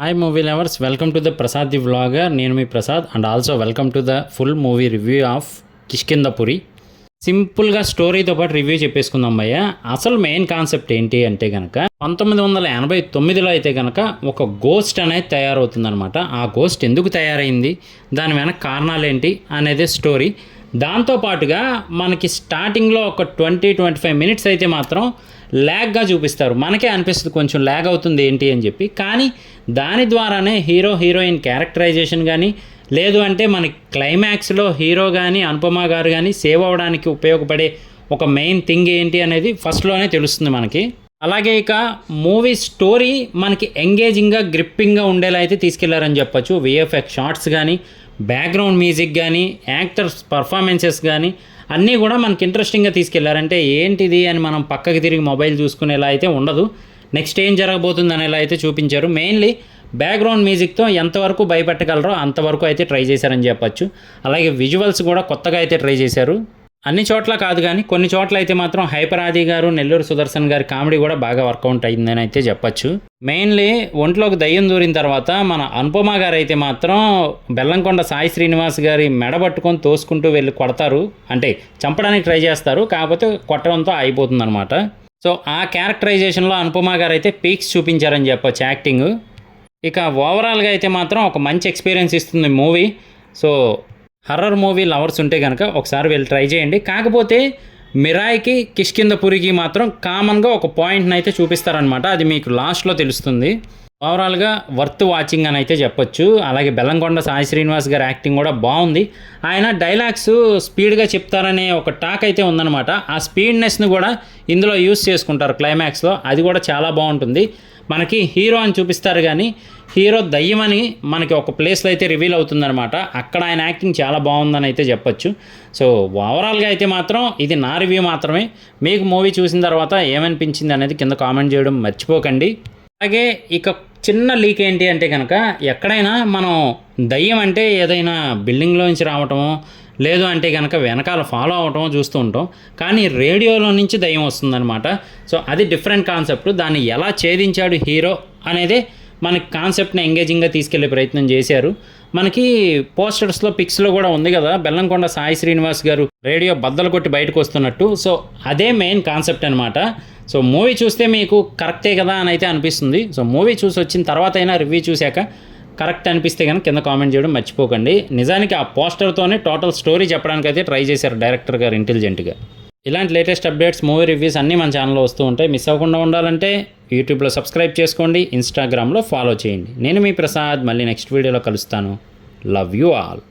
Hi movie lovers, welcome to the Prasad the vlogger. నేను మీ Prasad and also welcome to the full movie review of Kishkindhapuri. సింపుల్గా స్టోరీతో పాటు review చెప్పేసుకుందాం భయ్య. అసలు మెయిన్ కాన్సెప్ట్ ఏంటి అంటే కనుక 1989లో అయితే కనుక ఒక గోస్ట్ అనేది తయారవుతుందనమాట. ఆ గోస్ట్ ఎందుకు తయారైంది, దాని వెనక కారణాలు ఏంటి అనేది స్టోరీ. దాంతోపాటుగా మనకి స్టార్టింగ్లో ఒక 20-25 మినిట్స్ అయితే మాత్రం ల్యాగ్గా చూపిస్తారు. మనకే అనిపిస్తుంది కొంచెం ల్యాగ్ అవుతుంది ఏంటి అని చెప్పి. కానీ దాని ద్వారానే హీరోయిన్ క్యారెక్టరైజేషన్ కానీ, లేదు అంటే మనకి క్లైమాక్స్లో హీరో కానీ అనుపమ గారు కానీ సేవ్ అవ్వడానికి ఉపయోగపడే ఒక మెయిన్ థింగ్ ఏంటి అనేది ఫస్ట్లోనే తెలుస్తుంది మనకి. అలాగే ఇక మూవీ స్టోరీ మనకి ఎంగేజింగ్గా గ్రిప్పింగ్గా ఉండేలా అయితే తీసుకెళ్లారని చెప్పొచ్చు. విఎఫ్ఎక్స్ షార్ట్స్ కానీ, బ్యాక్గ్రౌండ్ మ్యూజిక్ కానీ, యాక్టర్స్ పర్ఫార్మెన్సెస్ కానీ అన్నీ కూడా మనకి ఇంట్రెస్టింగ్గా తీసుకెళ్లారంటే ఏంటిది అని మనం పక్కకి తిరిగి మొబైల్ చూసుకునేలా అయితే ఉండదు. నెక్స్ట్ ఏం జరగబోతుంది అనేలా అయితే చూపించారు. మెయిన్లీ బ్యాక్గ్రౌండ్ మ్యూజిక్తో ఎంతవరకు భయపెట్టగలరో అంతవరకు అయితే ట్రై చేశారని చెప్పచ్చు. అలాగే విజువల్స్ కూడా కొత్తగా అయితే ట్రై చేశారు. అన్ని చోట్ల కాదు కానీ కొన్ని చోట్ల అయితే మాత్రం హైపర్ ఆది గారు, నెల్లూరు సుదర్శన్ గారి కామెడీ కూడా బాగా వర్కౌట్ అయిందని అయితే చెప్పచ్చు. మెయిన్లీ ఒంట్లోకి దయ్యం దూరిన తర్వాత మన అనుపమ గారు అయితే మాత్రం బెల్లంకొండ సాయి శ్రీనివాస్ గారి మెడ పట్టుకొని తోసుకుంటూ వెళ్ళి కొడతారు, అంటే చంపడానికి ట్రై చేస్తారు, కాకపోతే కొట్టడంతో అయిపోతుంది అనమాట. సో ఆ క్యారెక్టరైజేషన్లో అనుపమ గారు అయితే పీక్స్ చూపించారని చెప్పచ్చు యాక్టింగ్. ఇక ఓవరాల్గా అయితే మాత్రం ఒక మంచి ఎక్స్పీరియన్స్ ఇస్తుంది movie. So horror movie lovers ఉంటే కనుక ఒకసారి వెళ్ళి ట్రై చేయండి. కాకపోతే మిరాయికి కిష్కింధపురికి మాత్రం కామన్గా ఒక పాయింట్ని అయితే చూపిస్తారనమాట. అది మీకు లాస్ట్లో తెలుస్తుంది. ఓవరాల్గా వర్త్ వాచింగ్ అని అయితే చెప్పొచ్చు. అలాగే బెల్లంకొండ సాయి శ్రీనివాస్ గారి యాక్టింగ్ కూడా బాగుంది. ఆయన డైలాగ్స్ స్పీడ్గా చెప్తారనే ఒక టాక్ అయితే ఉందన్నమాట. ఆ స్పీడ్నెస్ని కూడా ఇందులో యూస్ చేసుకుంటారు క్లైమాక్స్లో. అది కూడా చాలా బాగుంటుంది. మనకి హీరో అని చూపిస్తారు కానీ హీరో దయ్యమని మనకి ఒక ప్లేస్లో అయితే రివీల్ అవుతుందన్నమాట. అక్కడ ఆయన యాక్టింగ్ చాలా బాగుందని అయితే చెప్పొచ్చు. సో ఓవరాల్గా అయితే మాత్రం ఇది నా రివ్యూ మాత్రమే. మీకు మూవీ చూసిన తర్వాత ఏమనిపించింది అనేది కింద కామెంట్ చేయడం మర్చిపోకండి. అలాగే ఇక చిన్న లీక్ ఏంటి అంటే కనుక ఎక్కడైనా మనం దయ్యం అంటే ఏదైనా బిల్డింగ్లోంచి రావటమో, లేదు అంటే కనుక వెనకాల ఫాలో అవటమో చూస్తూ ఉంటాం. కానీ రేడియోలో నుంచి దయ్యం వస్తుందన్నమాట. సో అది డిఫరెంట్ కాన్సెప్ట్. దాన్ని ఎలా ఛేదించాడు హీరో అనేదే మనకి కాన్సెప్ట్ని ఎంగేజింగ్గా తీసుకెళ్లే ప్రయత్నం చేశారు. మనకి పోస్టర్స్లో పిక్స్లో కూడా ఉంది కదా, బెల్లంకొండ సాయి శ్రీనివాస్ గారు రేడియో బద్దలు కొట్టి బయటకు వస్తున్నట్టు. సో అదే మెయిన్ కాన్సెప్ట్ అనమాట. సో మూవీ చూస్తే మీకు కరెక్టే కదా అని అయితే అనిపిస్తుంది. సో మూవీ చూసి వచ్చిన తర్వాత అయినా రివ్యూ చూశాక కరెక్ట్ అనిపిస్తే కనుక కింద కామెంట్ చేయడం మర్చిపోకండి. నిజానికి ఆ పోస్టర్తోనే టోటల్ స్టోరీ చెప్పడానికి అయితే ట్రై చేశారు డైరెక్టర్ గారు ఇంటెలిజెంట్గా. ఇలాంటి లేటెస్ట్ అప్డేట్స్, మూవీ రివ్యూస్ అన్నీ మన ఛానల్లో వస్తూ ఉంటాయి. మిస్ అవ్వకుండా ఉండాలంటే యూట్యూబ్లో సబ్స్క్రైబ్ చేసుకోండి, ఇన్స్టాగ్రామ్లో ఫాలో చేయండి. నేను మీ ప్రసాద్, మళ్ళీ నెక్స్ట్ వీడియోలో కలుస్తాను. Love you all.